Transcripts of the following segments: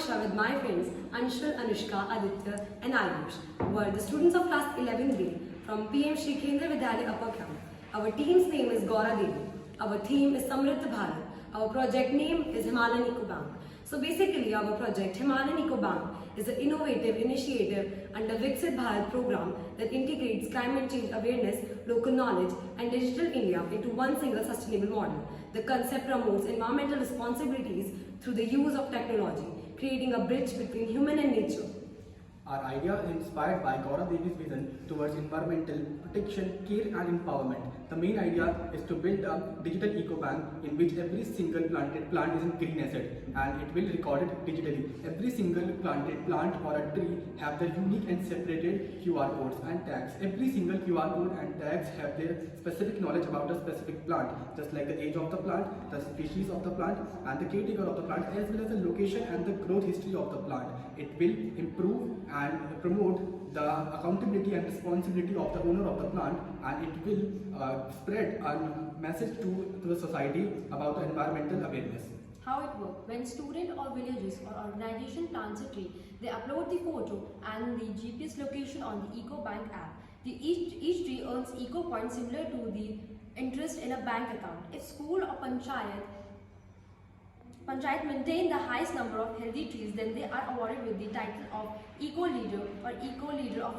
Raksha with my friends Anshul, Anushka, Aditya and Ayush. We are the students of class 11 grade from PM Shri Kendra Vidyalaya Upper Camp. Our team's name is Gaura Devi. Our theme is Samriddha Bharat. Our project name is Himalayan Eco Bank. So basically our project Himalayan Eco Bank is an innovative initiative under Viksit Bharat program that integrates climate change awareness, local knowledge and digital India into one single sustainable model. The concept promotes environmental responsibilities through the use of technology, creating a bridge between human and nature. Our idea is inspired by Gaurav Devi's vision towards environmental protection, care and empowerment. The main idea is to build a digital eco-bank in which every single planted plant is a green asset and it will record it digitally. Every single planted plant or a tree have their unique and separated QR codes and tags. Every single QR code and tags have their specific knowledge about a specific plant, just like the age of the plant, the species of the plant and the caretaker of the plant, as well as the location and the growth history of the plant. It will improve and promote the accountability and responsibility of the owner of the plant, and it will spread a message to the society about the environmental awareness. How it works: when student or villages or organization plants a tree, they upload the photo and the GPS location on the EcoBank app. Each tree earns eco points similar to the interest in a bank account. If school or Panchayat maintain the highest number of healthy trees, then they are awarded with the title of Eco Leader or Eco Leader of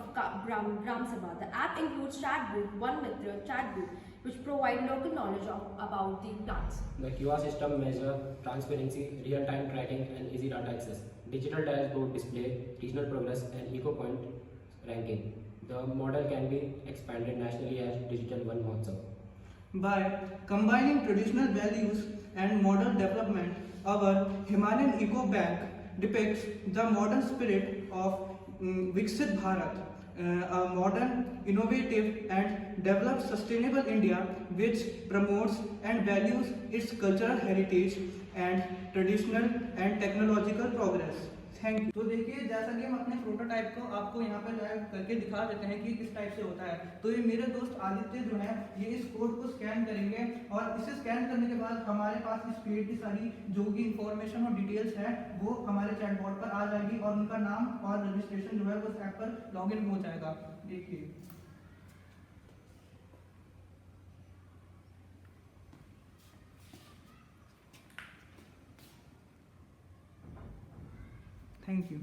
Gram Sabha. The app includes chat group, One Mitra chat group, which provide local knowledge about the plants. The QR system measures transparency, real-time tracking and easy data access. Digital dashboard display regional progress and eco point ranking. The model can be expanded nationally as Digital One Mahotsav. By combining traditional values and model development, our Himalayan Eco Bank depicts the modern spirit of Viksit Bharat, a modern, innovative and developed sustainable India which promotes and values its cultural heritage and traditional and technological progress. Thank you. तो देखिए, जैसा कि हम अपने prototype को आपको यहाँ पे लाइव करके दिखा देते हैं कि किस टाइप से होता है। तो ये मेरे दोस्त आदित्य जो है ये इस कोड को स्कैन करेंगे और इसे स्कैन करने के बाद हमारे पास इस पेज की सारी जो भी इंफॉर्मेशन और डिटेल्स है वो हमारे चैटबॉट पर आ जाएगी और उनका नाम और रजिस्ट्रेशन जो है वो उस ऐप पर लॉगिन हो जाएगा। देखिए, थैंक यू।